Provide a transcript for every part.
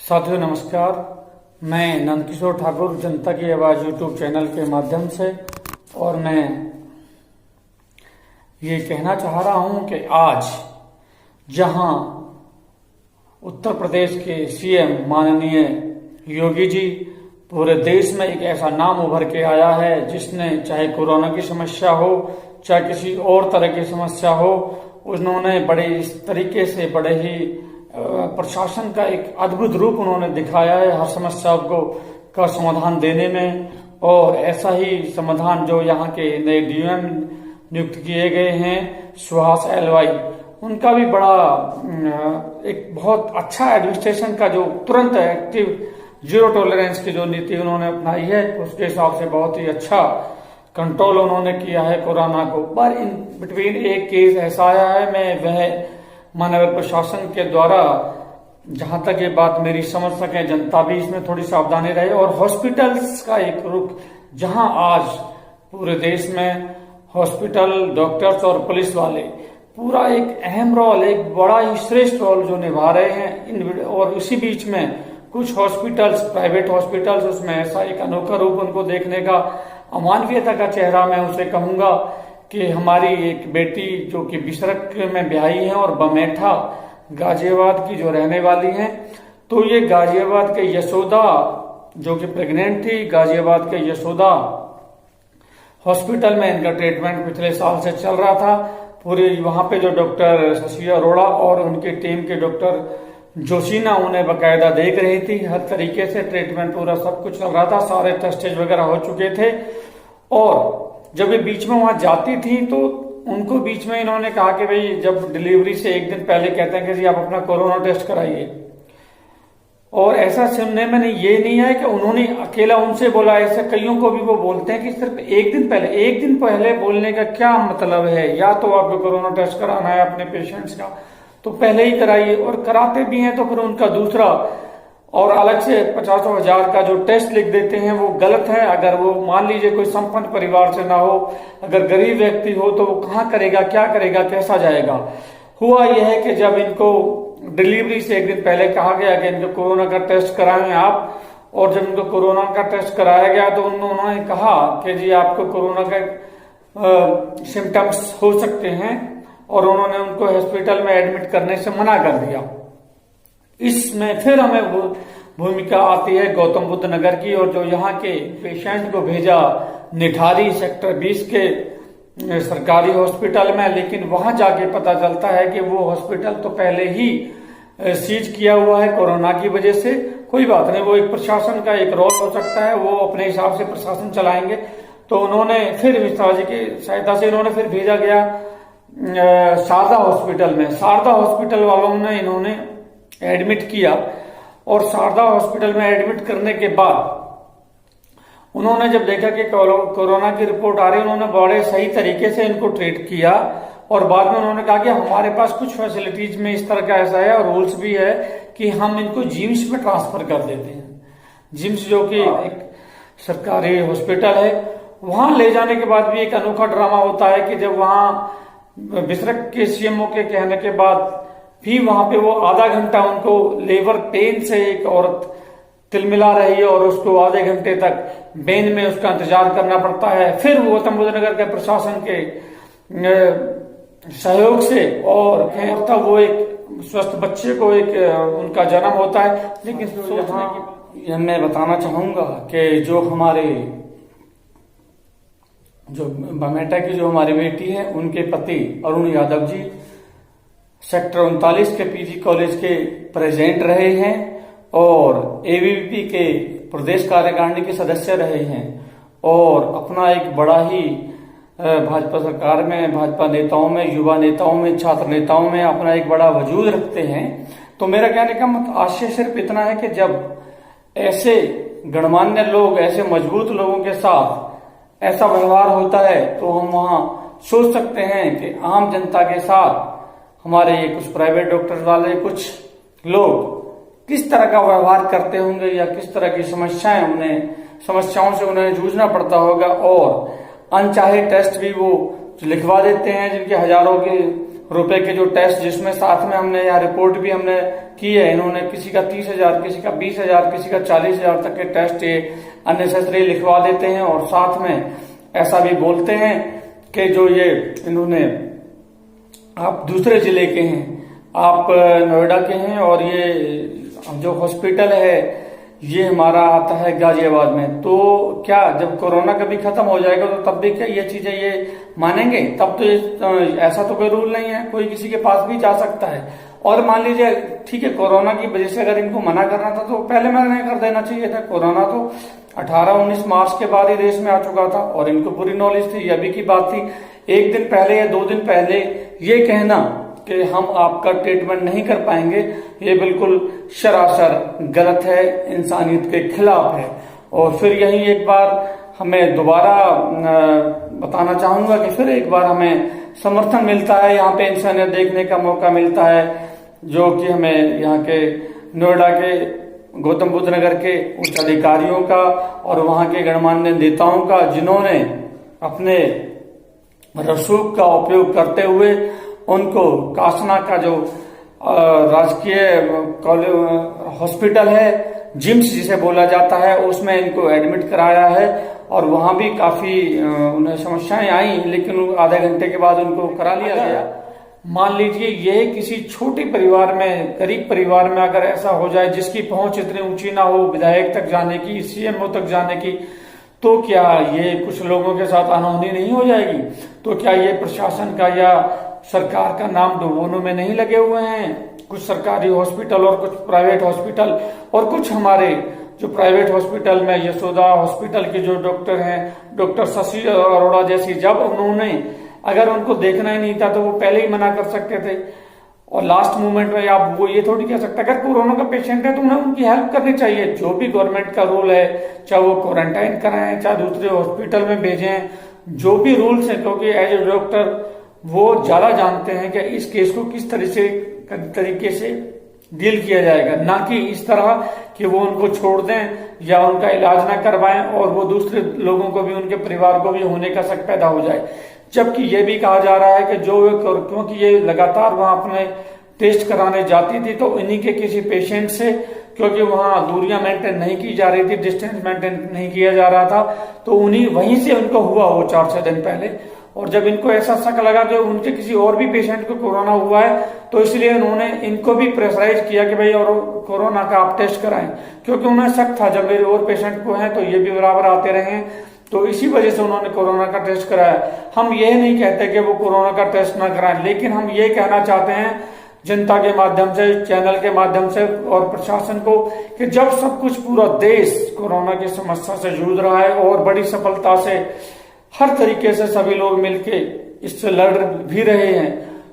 साथियों नमस्कार। मैं नंदकिशोर ठाकुर जनता की आवाज़ यूट्यूब चैनल के माध्यम से और मैं ये कहना चाह रहा हूं कि आज जहां उत्तर प्रदेश के सीएम माननीय योगी जी पूरे देश में एक ऐसा नाम उभर के आया है जिसने चाहे कोरोना की समस्या हो चाहे किसी और तरह की समस्या हो, उन्होंने बड़े इस तरीके से बड़े ही प्रशासन का एक अद्भुत रूप उन्होंने दिखाया है हर समस्या का समाधान देने में। और ऐसा ही समाधान जो यहाँ के नए डीएम नियुक्त किए गए हैं सुहास एलवाई, उनका भी बड़ा एक बहुत अच्छा एडमिनिस्ट्रेशन का जो तुरंत एक्टिव जीरो टॉलरेंस की जो नीति उन्होंने अपनाई है उसके हिसाब से बहुत ही अच्छा कंट्रोल उन्होंने किया है कोरोना को। पर इन बिटवीन एक केस ऐसा आया है, मैं वह माननीय प्रशासन के द्वारा जहां तक ये बात मेरी समझ सके जनता भी इसमें थोड़ी सावधानी रहे। और हॉस्पिटल्स का एक रुख जहां आज पूरे देश में हॉस्पिटल डॉक्टर्स और पुलिस वाले पूरा एक अहम रोल, एक बड़ा ही श्रेष्ठ रोल जो निभा रहे हैं और इसी बीच में कुछ हॉस्पिटल्स प्राइवेट हॉस्पिटल्स उसमें ऐसा एक अनोखा रूप उनको देखने का अमानवीयता का चेहरा मैं उसे कहूंगा कि हमारी एक बेटी जो कि बिसरक में ब्याही है और बमेठा गाजियाबाद की जो रहने वाली हैं, तो ये गाजियाबाद के यशोदा जो कि प्रेग्नेंट थी, गाजियाबाद के यशोदा हॉस्पिटल में इनका ट्रीटमेंट पिछले साल से चल रहा था। पूरे वहां पे जो डॉक्टर शशि अरोड़ा और उनकी टीम के डॉक्टर जोशीना उन्हें बकायदा देख रही थी, हर तरीके से ट्रीटमेंट पूरा सब कुछ चल रहा था, सारे टेस्टेज वगैरह हो चुके थे। और जब ये बीच में वहां जाती थी तो उनको बीच में इन्होंने कहा कि भाई जब डिलीवरी से एक दिन पहले कहते हैं कि जी आप अपना कोरोना टेस्ट कराइए, और ऐसा सुनने में ये नहीं है कि उन्होंने अकेला उनसे बोला, ऐसे कईयों को भी वो बोलते हैं कि सिर्फ एक दिन पहले बोलने का क्या मतलब है। या तो आपको कोरोना टेस्ट कराना है अपने पेशेंट्स का तो पहले ही कराइए, और कराते भी हैं तो फिर उनका दूसरा और अलग से 50,000 का जो टेस्ट लिख देते हैं वो गलत है। अगर वो मान लीजिए कोई संपन्न परिवार से ना हो, अगर गरीब व्यक्ति हो तो वो कहाँ करेगा, क्या करेगा, कैसा जाएगा। हुआ यह है कि जब इनको डिलीवरी से एक दिन पहले कहा गया कि इनको कोरोना का टेस्ट कराएं आप, और जब इनको कोरोना का टेस्ट कराया गया तो उन्होंने कहा कि जी आपको कोरोना का सिम्टम्स हो सकते हैं, और उन्होंने उनको हॉस्पिटल में एडमिट करने से मना कर दिया। इसमें फिर हमें भूमिका आती है गौतम बुद्ध नगर की, और जो यहाँ के पेशेंट को भेजा निठारी सेक्टर 20 के सरकारी हॉस्पिटल में, लेकिन वहां जाके पता चलता है कि वो हॉस्पिटल तो पहले ही सीज किया हुआ है कोरोना की वजह से। कोई बात नहीं, वो एक प्रशासन का एक रोल हो सकता है, वो अपने हिसाब से प्रशासन चलाएंगे। तो उन्होंने फिर मिश्रा जी की सहायता से इन्होंने फिर भेजा गया शारदा हॉस्पिटल में। शारदा हॉस्पिटल वालों ने इन्होंने एडमिट किया, और शारदा हॉस्पिटल में एडमिट करने के बाद उन्होंने जब देखा कि कोरोना की रिपोर्ट आ रही है, उन्होंने बड़े सही तरीके से इनको ट्रीट किया। और बाद में उन्होंने कहा कि हमारे पास कुछ फैसिलिटीज में इस तरह का ऐसा है और रूल्स भी है कि हम इनको जिम्स में ट्रांसफर कर देते हैं। जिम्स जो कि एक सरकारी हॉस्पिटल है, वहां ले जाने के बाद भी एक अनोखा ड्रामा होता है कि जब वहां बिसरक के सीएमओ के कहने के बाद भी वहां पे वो आधा घंटा उनको लेबर पेन से एक औरत तिलमिला रही है और उसको आधे घंटे तक बेन में उसका इंतजार करना पड़ता है। फिर वो गौतम बुद्ध नगर के प्रशासन के सहयोग से और तब वो एक स्वस्थ बच्चे को एक उनका जन्म होता है। लेकिन सोचने की मैं बताना चाहूंगा कि जो हमारे जो बमेठा की जो हमारी बेटी है, उनके पति अरुण यादव जी सेक्टर 39 के पीजी कॉलेज के प्रेसिडेंट रहे हैं और एबीवीपी के प्रदेश कार्यकारिणी के सदस्य रहे हैं, और अपना एक बड़ा ही भाजपा सरकार में, भाजपा नेताओं में, युवा नेताओं में, छात्र नेताओं में अपना एक बड़ा वजूद रखते हैं। तो मेरा कहने का आशय सिर्फ इतना है कि जब ऐसे गणमान्य लोग, ऐसे मजबूत लोगों के साथ ऐसा व्यवहार होता है तो हम वहां सोच सकते हैं कि आम जनता के साथ हमारे ये कुछ प्राइवेट डॉक्टर्स वाले कुछ लोग किस तरह का व्यवहार करते होंगे, या किस तरह की समस्याओं से उन्हें जूझना पड़ता होगा। और अनचाहे टेस्ट भी वो लिखवा देते हैं जिनके हजारों के रुपए के जो टेस्ट, जिसमें साथ में हमने यहाँ रिपोर्ट भी हमने की है, इन्होंने किसी का 30,000, किसी का 20,000, किसी का 40,000 तक के टेस्ट ये अननेसेसरी लिखवा देते हैं। और साथ में ऐसा भी बोलते हैं कि जो ये इन्होंने, आप दूसरे जिले के हैं, आप नोएडा के हैं, और ये जो हॉस्पिटल है ये हमारा आता है गाजियाबाद में, तो क्या जब कोरोना कभी खत्म हो जाएगा तो तब भी क्या ये चीजें ये मानेंगे? तब तो ऐसा तो कोई रूल नहीं है, कोई किसी के पास भी जा सकता है। और मान लीजिए ठीक है, कोरोना की वजह से अगर इनको मना करना था तो पहले मना कर देना चाहिए था। कोरोना तो 18-19 मार्च के बाद ही देश में आ चुका था और इनको पूरी नॉलेज थी। अभी की बात थी, एक दिन पहले या 2 दिन पहले ये कहना कि हम आपका ट्रीटमेंट नहीं कर पाएंगे, ये बिल्कुल सरासर गलत है, इंसानियत के खिलाफ है। और फिर यही एक बार हमें दोबारा बताना चाहूंगा कि फिर एक बार हमें समर्थन मिलता है, यहाँ पे इंसानियत देखने का मौका मिलता है, जो कि हमें यहाँ के नोएडा के गौतम बुद्ध नगर के उच्च अधिकारियों का और वहां के गणमान्य नेताओं का, जिन्होंने अपने रसूख का उपयोग करते हुए उनको कासना का जो राजकीय हॉस्पिटल है, जिम्स जिसे बोला जाता है, उसमें इनको एडमिट कराया है। और वहां भी काफी उन्हें समस्याएं आई, लेकिन आधे घंटे के बाद उनको करा लिया गया। मान लीजिए ये किसी छोटे परिवार में, गरीब परिवार में अगर ऐसा हो जाए जिसकी पहुंच इतनी ऊंची ना हो विधायक तक जाने की, सीएमओ तक जाने की, तो क्या ये कुछ लोगों के साथ अनहोनी नहीं हो जाएगी? तो क्या ये प्रशासन का या सरकार का नाम डुबोने में नहीं लगे हुए हैं? कुछ सरकारी हॉस्पिटल और कुछ प्राइवेट हॉस्पिटल, और कुछ हमारे जो प्राइवेट हॉस्पिटल में यशोदा हॉस्पिटल के जो डॉक्टर हैं, डॉक्टर शशि अरोड़ा जैसी, जब उन्होंने अगर उनको देखना ही नहीं था तो वो पहले ही मना कर सकते थे। और लास्ट मोमेंट में आप वो ये थोड़ी कह सकते, अगर कोरोना का पेशेंट है तो उन्हें उनकी हेल्प करनी चाहिए। जो भी गवर्नमेंट का रूल है, चाहे वो क्वारंटाइन कराएं, चाहे दूसरे हॉस्पिटल में भेजें, जो भी रूल्स है, क्योंकि एज ए डॉक्टर वो ज्यादा जानते हैं कि इस केस को किस तरीके से डील किया जाएगा, ना कि इस तरह कि वो उनको छोड़ दें या उनका इलाज ना करवाएं और वो दूसरे लोगों को भी, उनके परिवार को भी होने का शक पैदा हो जाए। जबकि ये भी कहा जा रहा है कि क्योंकि ये लगातार वहां अपने टेस्ट कराने जाती थी, तो इन्हीं के किसी पेशेंट से, क्योंकि वहां दूरियां मेंटेन नहीं की जा रही थी, डिस्टेंस मेंटेन नहीं किया जा रहा था, तो उन्हीं वहीं से उनको हुआ वो 4-6 दिन पहले। और जब इनको ऐसा शक लगा कि उनके किसी और भी पेशेंट को कोरोना हुआ है, तो इसलिए उन्होंने इनको भी प्रेशराइज किया कि भाई और कोरोना का आप टेस्ट कराएं, क्योंकि उन्हें शक था जब मेरे और पेशेंट को है तो ये भी बराबर आते रहे, तो इसी वजह से उन्होंने कोरोना का टेस्ट कराया। हम ये नहीं कहते कि वो कोरोना का टेस्ट ना कराएं, लेकिन हम ये कहना चाहते हैं जनता के माध्यम से, चैनल के माध्यम से और प्रशासन को, कि जब सब कुछ पूरा देश कोरोना की समस्या से जूझ रहा है और बड़ी सफलता से हर तरीके से सभी लोग मिलके इससे लड़ भी रहे हैं,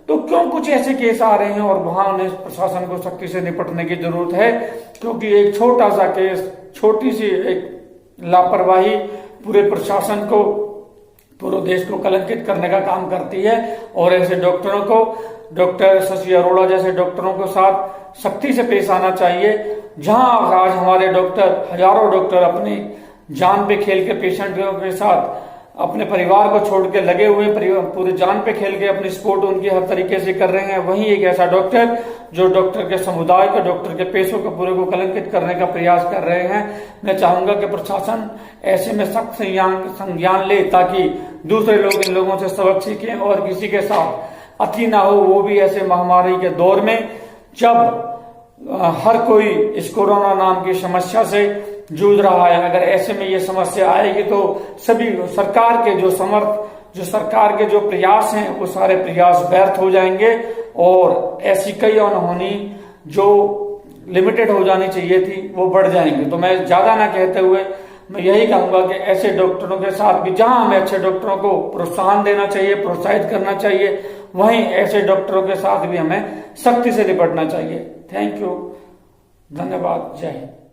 तो क्यों कुछ ऐसे केस आ रहे हैं और वहां उन्हें प्रशासन को सख्ती से निपटने की जरूरत है? क्योंकि एक छोटा सा केस, छोटी सी एक लापरवाही पूरे प्रशासन को, पूरे देश को कलंकित करने का काम करती है। और ऐसे डॉक्टरों को, डॉक्टर शशि अरोड़ा जैसे डॉक्टरों को साथ सख्ती से पेश आना चाहिए। जहां आज हमारे डॉक्टर, हजारों डॉक्टर अपनी जान पे खेल के पेशेंटों के साथ अपने परिवार को छोड़ के लगे हुए, पूरे जान पे खेल के अपनी सपोर्ट उनकी हर तरीके से कर रहे हैं, वहीं एक ऐसा डॉक्टर जो डॉक्टर के समुदाय को, डॉक्टर के पेशों को पूरे को कलंकित करने का प्रयास कर रहे हैं। मैं चाहूंगा कि प्रशासन ऐसे में सख्त संज्ञान ले, ताकि दूसरे लोग इन लोगों से सबक सीखें और किसी के साथ अति ना हो, वो भी ऐसे महामारी के दौर में जब हर कोई इस कोरोना नाम की समस्या से जूझ रहा है। अगर ऐसे में ये समस्या आएगी तो सभी सरकार के जो सरकार के जो प्रयास हैं वो सारे प्रयास व्यर्थ हो जाएंगे और ऐसी कई अनहोनी जो लिमिटेड हो जानी चाहिए थी वो बढ़ जाएंगे। तो मैं ज्यादा ना कहते हुए मैं यही कहूंगा कि ऐसे डॉक्टरों के साथ भी, जहां हमें अच्छे डॉक्टरों को प्रोत्साहन देना चाहिए, प्रोत्साहित करना चाहिए, वहीं ऐसे डॉक्टरों के साथ भी हमें सख्ती से निपटना चाहिए। थैंक यू, धन्यवाद, जय हिंद।